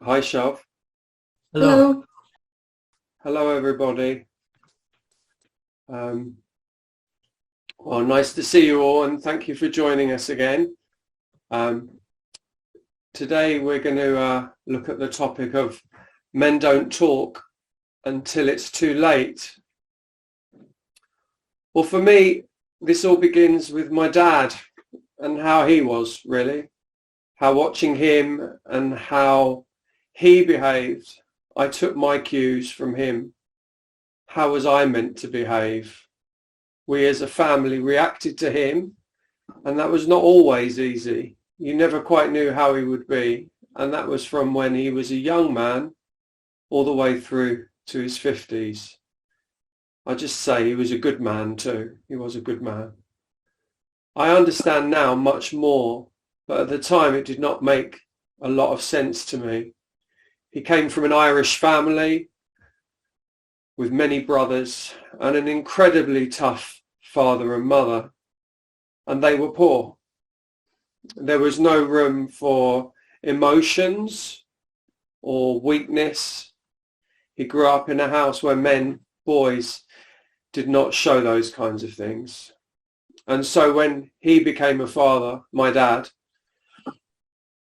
Hi, Shav. Hello. Hello. Hello, everybody. Well, nice to see you all, and thank you for joining us again. Um, Today, we're going to look at the topic of men don't talk until it's too late. Well, for me, this all begins with my dad and how he was, really. How watching him and how he behaved, I took my cues from him. How was I meant to behave? We as a family reacted to him, and that was not always easy. You never quite knew how he would be, and that was from when he was a young man all the way through to his 50s. I just say he was a good man too. He was a good man. I understand now much more, but at the time it did not make a lot of sense to me. He came from an Irish family with many brothers and an incredibly tough father and mother, and they were poor. There was no room for emotions or weakness. He grew up in a house where boys, did not show those kinds of things. And so when he became a father, my dad,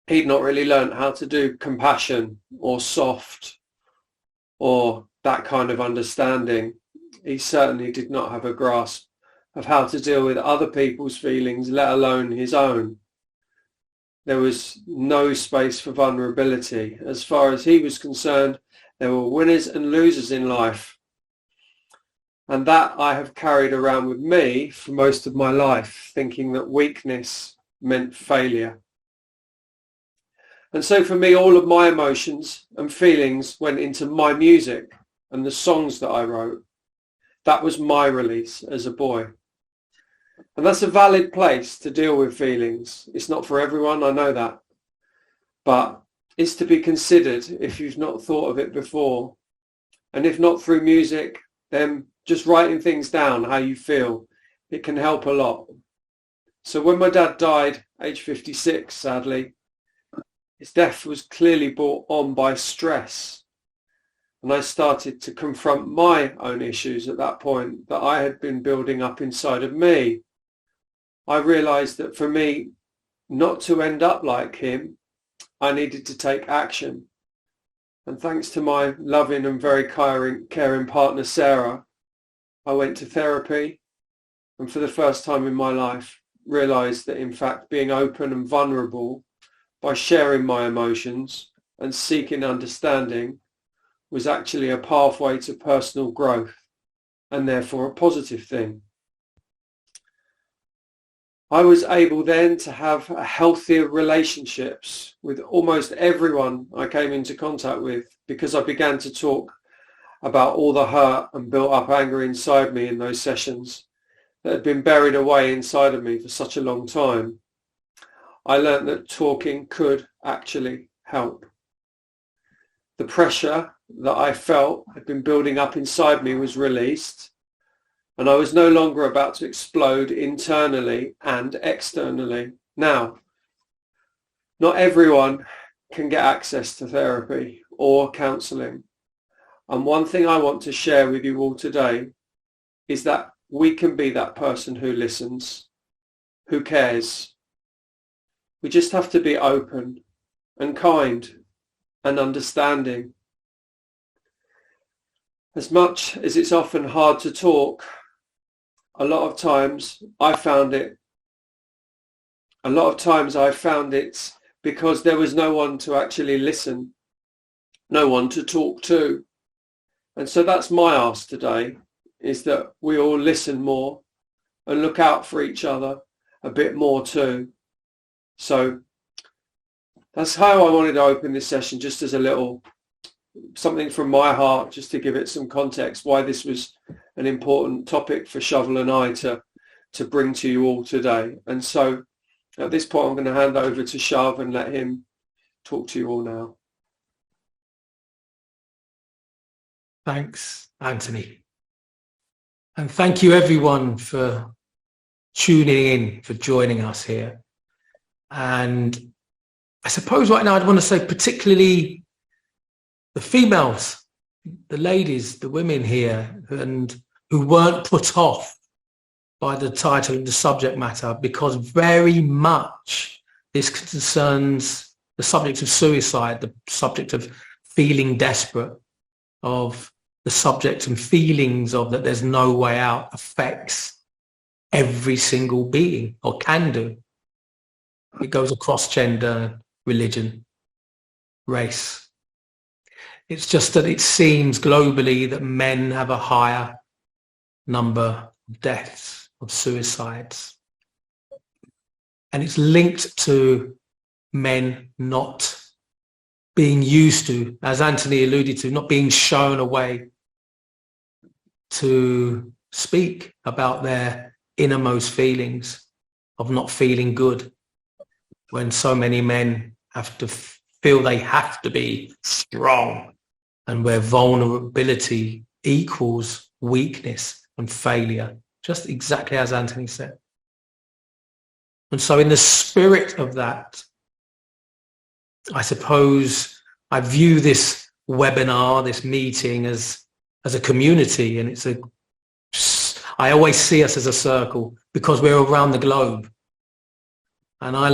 he'd not really learned how to do compassion or soft or that kind of understanding. He certainly did not have a grasp of how to deal with other people's feelings, let alone his own. There was no space for vulnerability. As far as he was concerned, there were winners and losers in life. And that I have carried around with me for most of my life, thinking that weakness meant failure. And so for me, all of my emotions and feelings went into my music and the songs that I wrote. That was my release as a boy. And that's a valid place to deal with feelings. It's not for everyone, I know that. But it's to be considered if you've not thought of it before. And if not through music, then just writing things down, how you feel. It can help a lot. So when my dad died, age 56, sadly, his death was clearly brought on by stress. And I started to confront my own issues at that point that I had been building up inside of me. I realized that for me not to end up like him, I needed to take action. And thanks to my loving and very caring partner, Sarah, I went to therapy and for the first time in my life realized that in fact being open and vulnerable by sharing my emotions and seeking understanding was actually a pathway to personal growth and therefore a positive thing. I was able then to have healthier relationships with almost everyone I came into contact with because I began to talk about all the hurt and built up anger inside me in those sessions that had been buried away inside of me for such a long time. I learned that talking could actually help. The pressure that I felt had been building up inside me was released, and I was no longer about to explode internally and externally. Now, not everyone can get access to therapy or counselling. And one thing I want to share with you all today is that we can be that person who listens, who cares. We just have to be open and kind and understanding. As much as it's often hard to talk, a lot of times I found it because there was no one to actually listen, no one to talk to. And so that's my ask today, is that we all listen more and look out for each other a bit more too. So that's how I wanted to open this session, just as a little something from my heart, just to give it some context, why this was an important topic for Shovel and I to to bring to you all today. And so at this point, I'm going to hand over to Shav and let him talk to you all now. Thanks, Anthony. And thank you everyone for tuning in, for joining us here. And I suppose right now I'd want to say particularly the females, the ladies, the women here, and who weren't put off by the title and the subject matter, because very much this concerns the subject of suicide, the subject of feeling desperate, of the subject and feelings of that there's no way out affects every single being, or can do. It goes across gender, religion, race. It's just that it seems globally that men have a higher number of deaths, of suicides. And it's linked to men not being used to, as Anthony alluded to, not being shown a way to speak about their innermost feelings of not feeling good, when so many men have to feel they have to be strong, and where vulnerability equals weakness and failure, just exactly as Anthony said. And so in the spirit of that, I suppose I view this webinar, this meeting as a community, and I always see us as a circle because we're around the globe. And I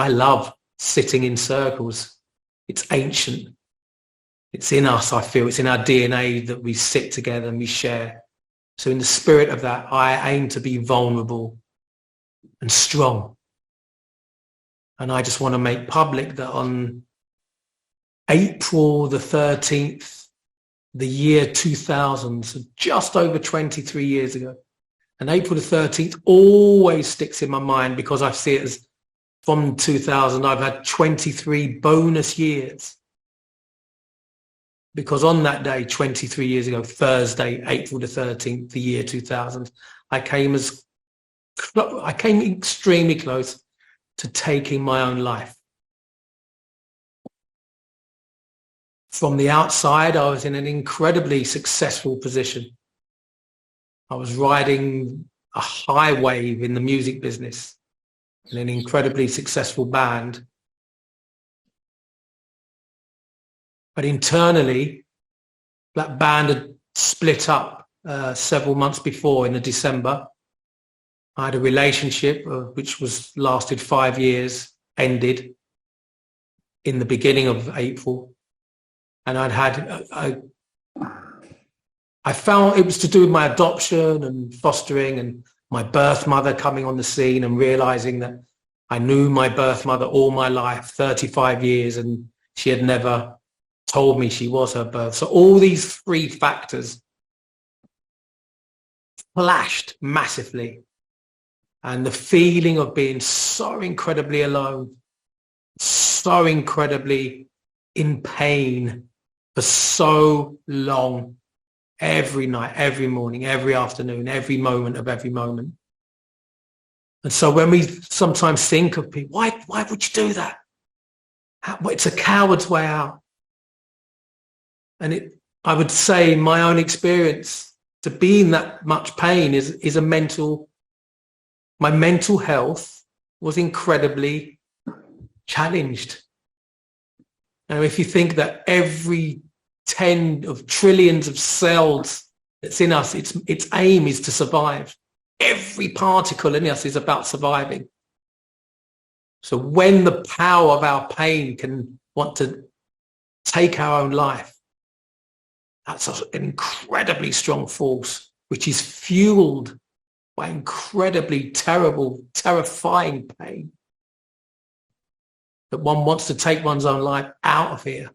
love sitting in circles. It's ancient. It's in us, I feel. It's in our DNA that we sit together and we share. So in the spirit of that, I aim to be vulnerable and strong. And I just want to make public that on April the 13th, the year 2000, so just over 23 years ago, and April the 13th always sticks in my mind because I see it as from 2000, I've had 23 bonus years. Because on that day, 23 years ago, Thursday, April the 13th, the year 2000, I came extremely close to taking my own life. From the outside, I was in an incredibly successful position. I was riding a high wave in the music business in an incredibly successful band. But internally, that band had split up several months before in December. I had a relationship which lasted 5 years, ended in the beginning of April. And I found it was to do with my adoption and fostering and my birth mother coming on the scene and realizing that I knew my birth mother all my life, 35 years, and she had never told me she was her birth. So all these three factors flashed massively. And the feeling of being so incredibly alone, so incredibly in pain for so long, every night, every morning, every afternoon, every moment of every moment. And so when we sometimes think of people, why would you do that? It's a coward's way out. And I would say in my own experience, to be in that much pain is my mental health was incredibly challenged. Now, if you think that every 10 of trillions of cells that's in us, its aim is to survive. Every particle in us is about surviving. So when the power of our pain can want to take our own life, that's an incredibly strong force, which is fueled by incredibly terrible, terrifying pain. That one wants to take one's own life out of here.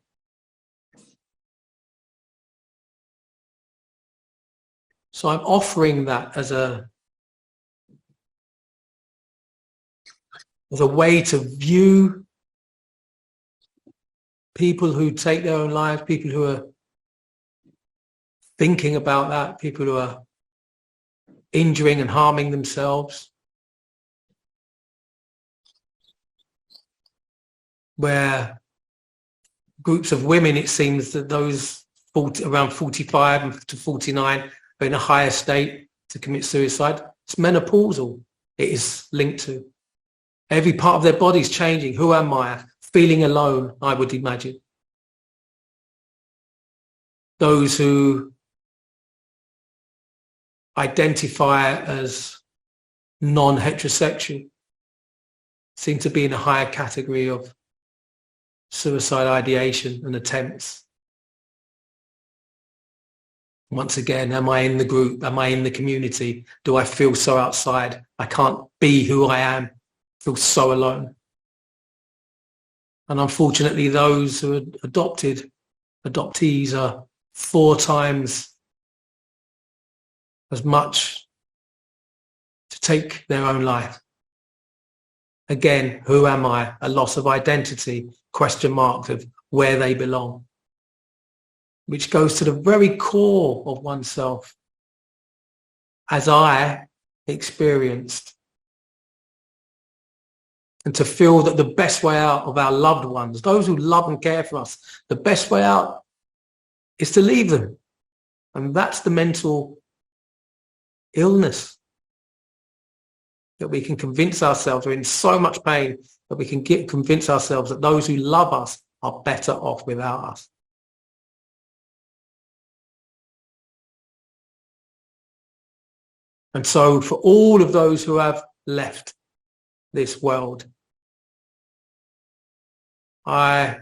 So I'm offering that as a way to view people who take their own lives, people who are thinking about that, people who are injuring and harming themselves, where groups of women, it seems that those around 45 to 49 are in a higher state to commit suicide. It's menopausal. It is linked to. Every part of their body is changing. Who am I? Feeling alone, I would imagine. Those who identify as non-heterosexual seem to be in a higher category of suicide ideation and attempts. Once again, am I in the group? Am I in the community? Do I feel so outside? I can't be who I am. I feel so alone. And unfortunately, those who are adoptees are 4 times as much to take their own life. Again, who am I? A loss of identity, question marks of where they belong, which goes to the very core of oneself, as I experienced. And to feel that the best way out of our loved ones, those who love and care for us, the best way out is to leave them. And that's the mental illness, that we can convince ourselves we're in so much pain that we can convince ourselves that those who love us are better off without us. And so for all of those who have left this world, I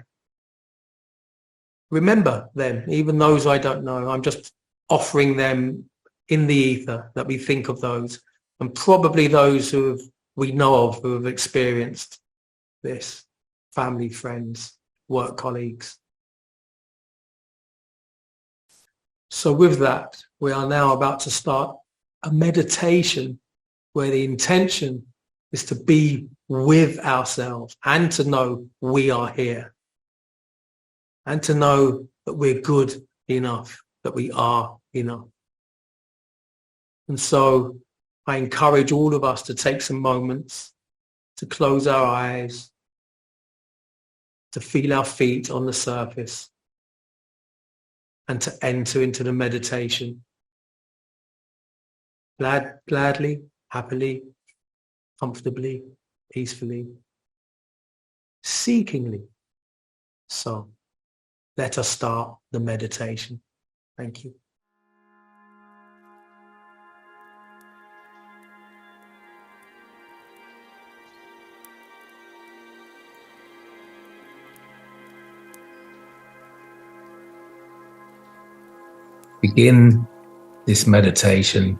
remember them, even those I don't know. I'm just offering them in the ether that we think of those, and probably those we know of who have experienced this, family, friends, work colleagues. So with that, we are now about to start a meditation where the intention is to be with ourselves and to know we are here and to know that we're good enough, that we are enough. And so I encourage all of us to take some moments to close our eyes, to feel our feet on the surface, and to enter into the meditation. Gladly, happily, comfortably, peacefully, seekingly. So let us start the meditation. Thank you. Begin this meditation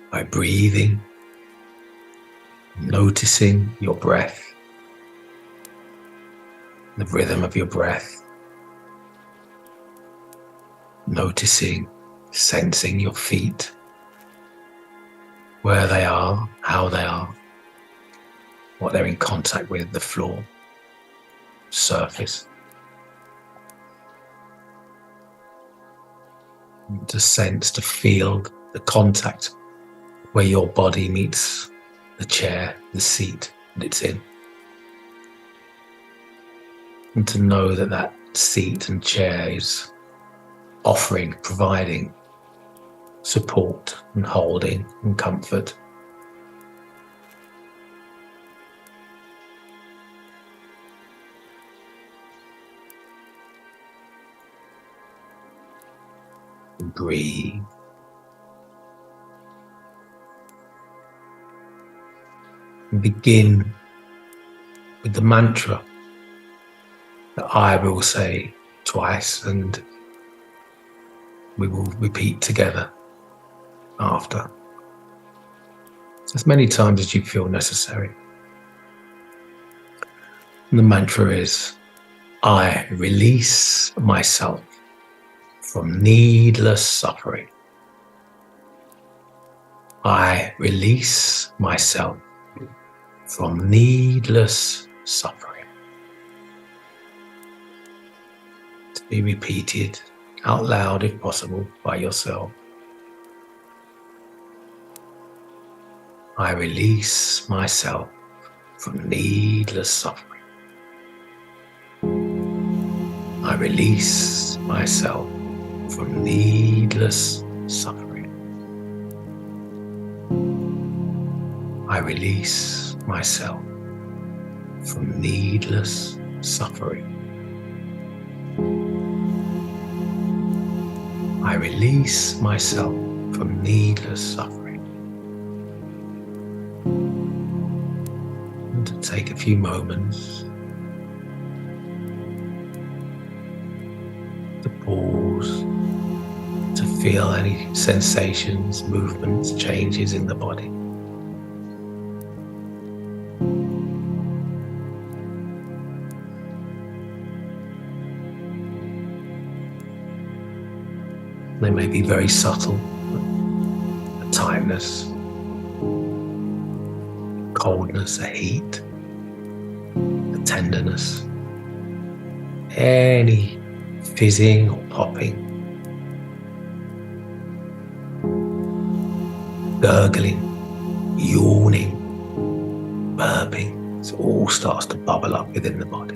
by breathing, noticing your breath, the rhythm of your breath, noticing, sensing your feet, where they are, how they are, what they're in contact with, the floor, surface. To sense, to feel the contact where your body meets the chair, the seat that it's in. And to know that that seat and chair is offering, providing support and holding and comfort. And breathe. And begin with the mantra that I will say twice, and we will repeat together after, as many times as you feel necessary. And the mantra is, I release myself from needless suffering. I release myself from needless suffering. To be repeated out loud if possible by yourself. I release myself from needless suffering. I release myself from needless suffering. I release myself from needless suffering. I release myself from needless suffering. And to take a few moments to pause, to feel any sensations, movements, changes in the body. They may be very subtle, a tightness, coldness, a heat, a tenderness, any fizzing or popping, gurgling, yawning, burping. It all starts to bubble up within the body.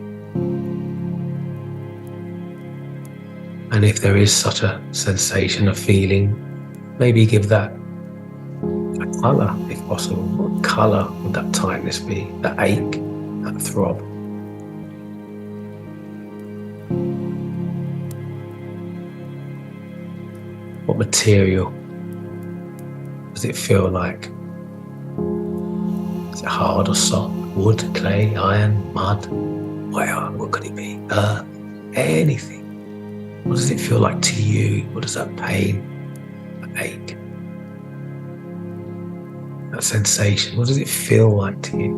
And if there is such a sensation, a feeling, maybe give that a colour if possible. What colour would that tightness be, that ache, that throb? What material does it feel like? Is it hard or soft? Wood, clay, iron, mud? What could it be? Earth? Anything. What does it feel like to you? What does that pain, that ache, that sensation, what does it feel like to you?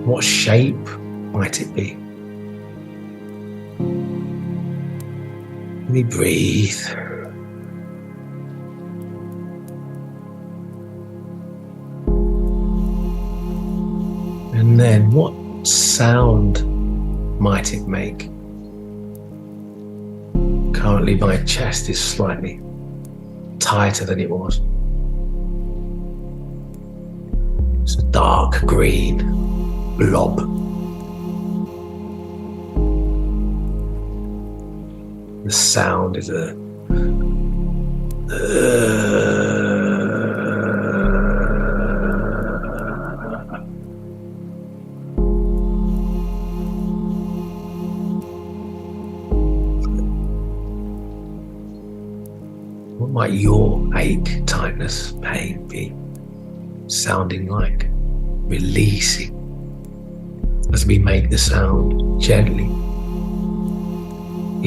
What shape might it be? Let me breathe. And then what sound might it make? Currently my chest is slightly tighter than it was. It's a dark green blob. The sound is a What might your ache, tightness, pain be sounding like? Releasing as we make the sound gently,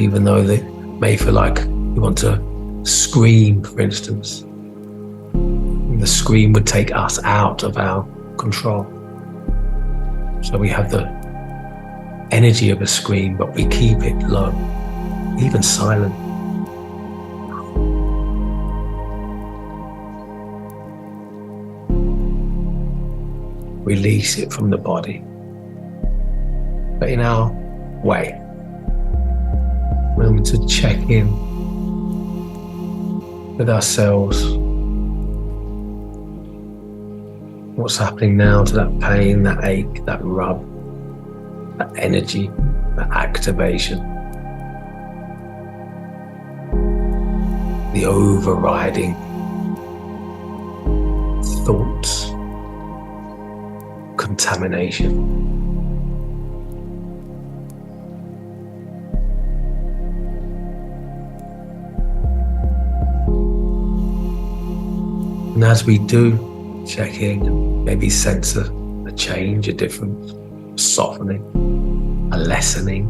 even though they may feel like you want to scream, for instance. The scream would take us out of our control. So we have the energy of a scream, but we keep it low, even silent. Release it from the body, but in our way. Remember to check in with ourselves. What's happening now to that pain, that ache, that rub, that energy, that activation, the overriding thoughts, contamination. And as we do check in, maybe sense a change, a difference, a softening, a lessening.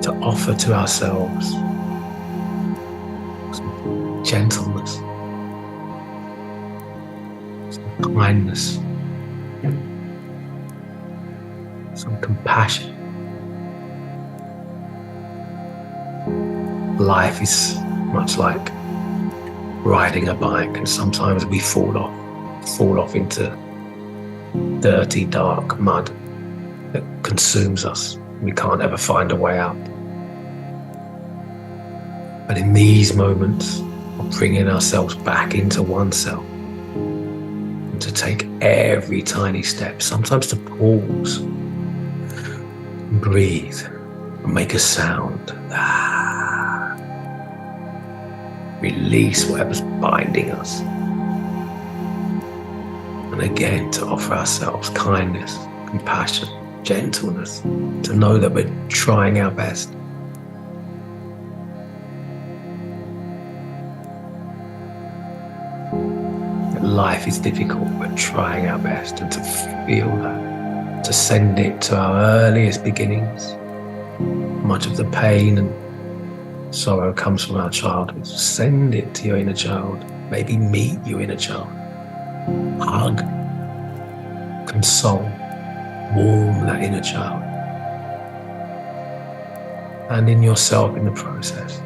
To offer to ourselves some gentleness, some kindness, some compassion. Life is much like riding a bike, and sometimes we fall off into dirty, dark mud that consumes us. We can't ever find a way out. But in these moments of bringing ourselves back into oneself, and to take every tiny step, sometimes to pause, and breathe, and make a sound. Release whatever's binding us. And again, to offer ourselves kindness, compassion, gentleness, to know that we're trying our best. That life is difficult, we're trying our best, and to feel that, to send it to our earliest beginnings. Much of the pain and sorrow comes from our childhood. Send it to your inner child. Maybe meet your inner child. Hug, console, warm that inner child. And in yourself in the process.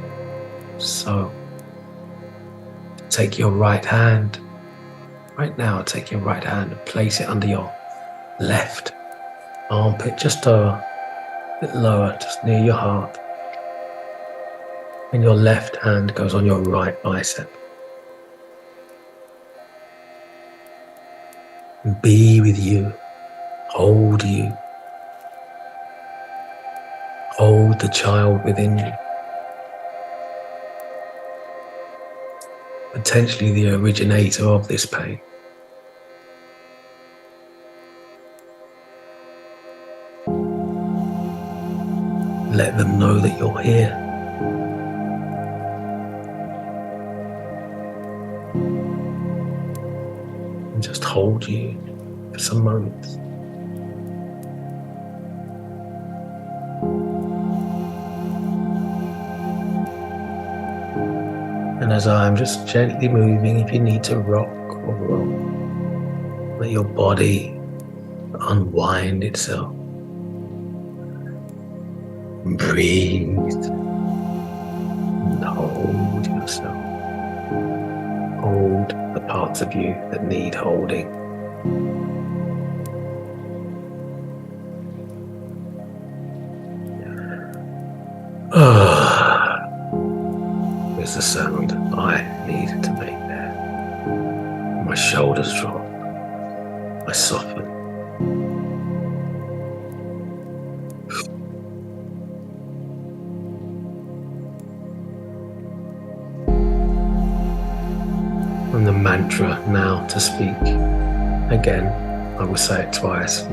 So, take your right hand. Right now, take your right hand and place it under your left armpit, just a bit lower, just near your heart. And your left hand goes on your right bicep. And be with you, hold you, hold the child within you. Potentially the originator of this pain. Let them know that you're here. And just hold you for some moments. And as I'm just gently moving, if you need to rock or roll, let your body unwind itself. And breathe. And hold yourself. Hold the parts of you that need holding. There's the sound I needed to make there. My shoulders drop. I soften. And the mantra now to speak. Again, I will say it twice.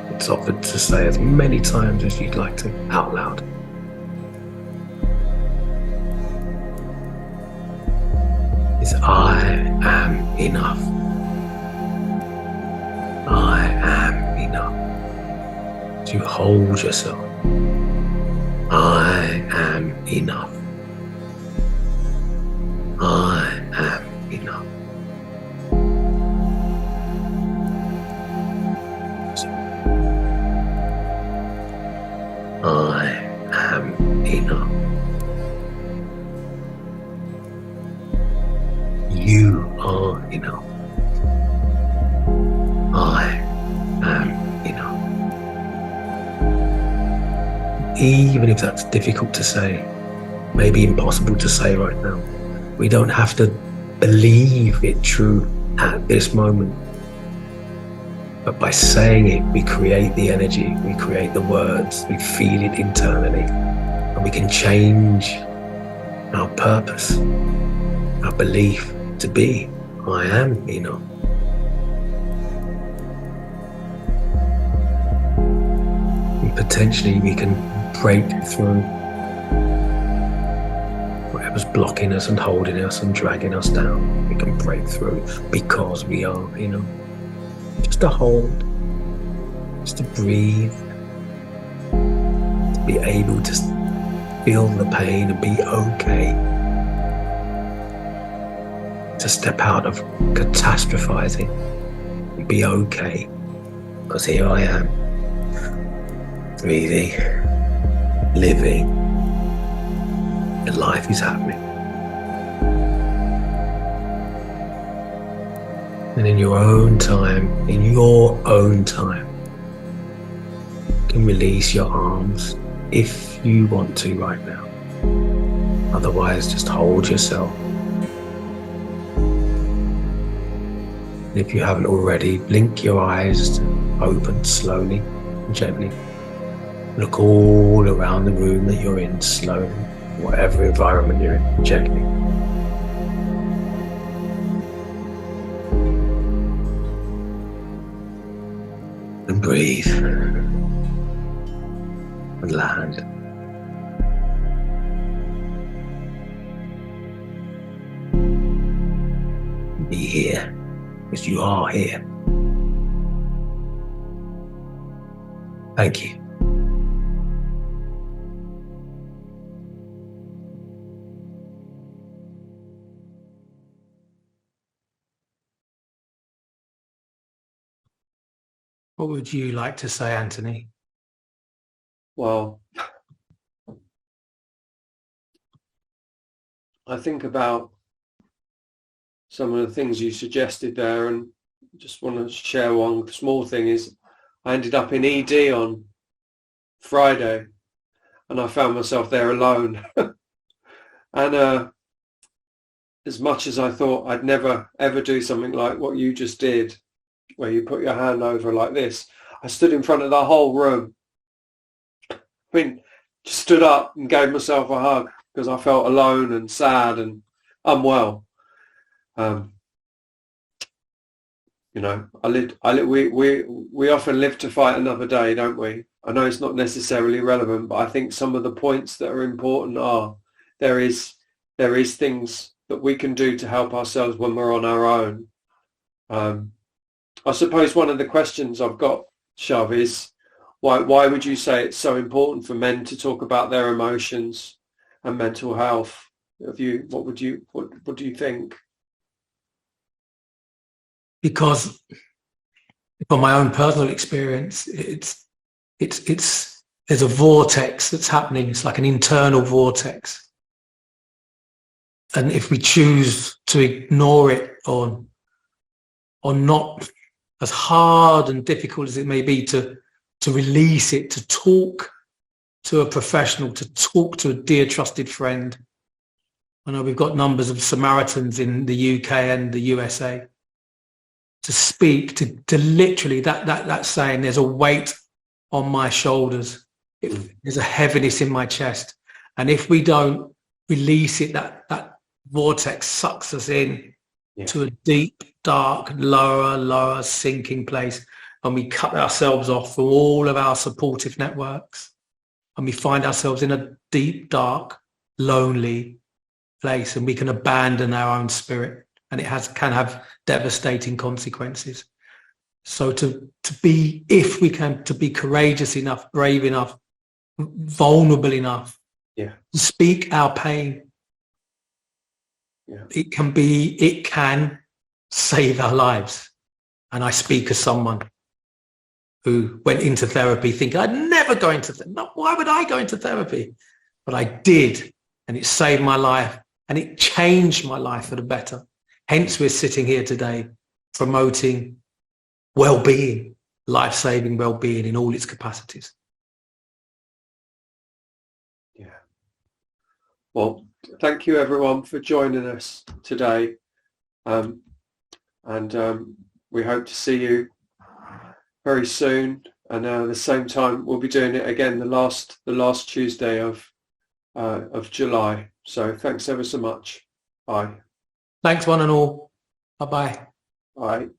It's offered to say as many times as you'd like to out loud. Is I am enough. I am enough. To hold yourself. I am enough. I am enough. I am enough. You are enough. I am enough. Even if that's difficult to say, maybe impossible to say right now, we don't have to believe it true at this moment. But by saying it, we create the energy, we create the words, we feel it internally, and we can change our purpose, our belief to be, I am enough. And potentially we can break through whatever's blocking us and holding us and dragging us down. We can break through because we are enough. Just to hold, just to breathe, to be able to feel the pain and be okay. To step out of catastrophizing and be okay. Because here I am, breathing, living, and life is happening. And in your own time, can release your arms if you want to right now. Otherwise, just hold yourself. If you haven't already, blink your eyes open slowly and gently. Look all around the room that you're in slowly, whatever environment you're in, gently. And breathe. And land. Be here, because you are here. Thank you. What would you like to say, Anthony? Well, I think about some of the things you suggested there, and just want to share one small thing. Is I ended up in ED on Friday, and I found myself there alone. And as much as I thought I'd never ever do something like what you just did, where you put your hand over like this, I stood in front of the whole room. I mean, just stood up and gave myself a hug because I felt alone and sad and unwell. We often live to fight another day, don't we? I know it's not necessarily relevant, but I think some of the points that are important are there is things that we can do to help ourselves when we're on our own. I suppose one of the questions I've got, Shav, is why would you say it's so important for men to talk about their emotions and mental health? What do you think? Because from my own personal experience, there's a vortex that's happening. It's like an internal vortex. And if we choose to ignore it or not, as hard and difficult as it may be to release it, to talk to a professional, to talk to a dear trusted friend. I know we've got numbers of Samaritans in the UK and the USA. To speak, to literally that saying, there's a weight on my shoulders. There's a heaviness in my chest. And if we don't release it, that vortex sucks us in to a deep, dark, lower sinking place. And we cut ourselves off from all of our supportive networks. And we find ourselves in a deep, dark, lonely place, and we can abandon our own spirit. And it can have devastating consequences. So to be courageous enough, brave enough, vulnerable enough to speak our pain, it can save our lives. And I speak as someone who went into therapy thinking I'd never go into therapy. Why would I go into therapy? But I did, and it saved my life, and it changed my life for the better. Hence, we're sitting here today promoting well-being, life-saving well-being in all its capacities. Yeah. Well, thank you everyone for joining us today. We hope to see you very soon. And at the same time, we'll be doing it again the last Tuesday of July. So thanks ever so much. Bye. Thanks one and all. Bye-bye. Bye.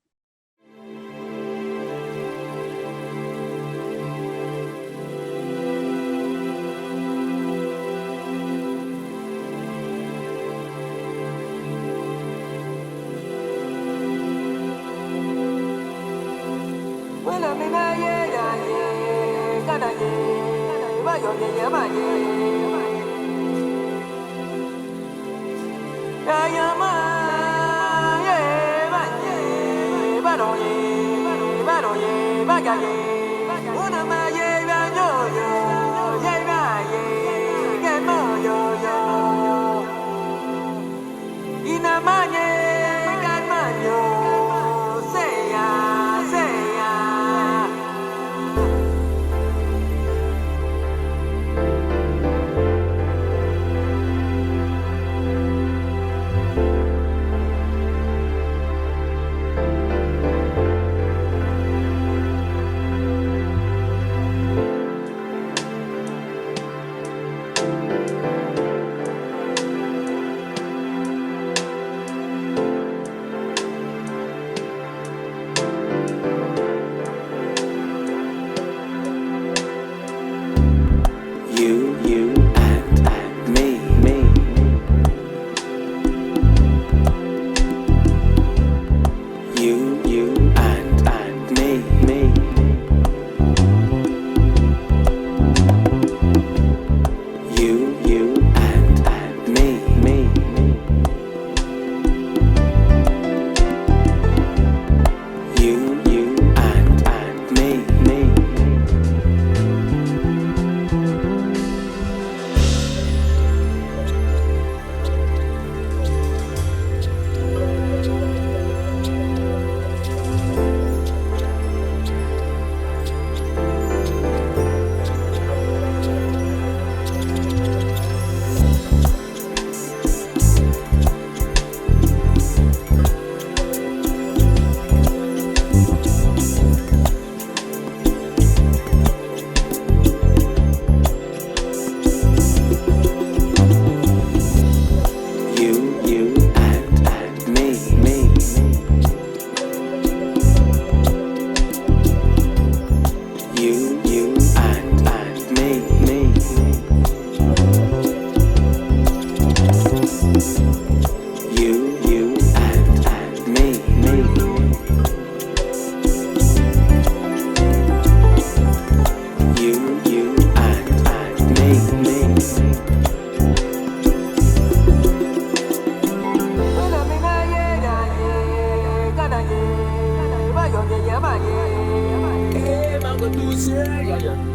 yeah,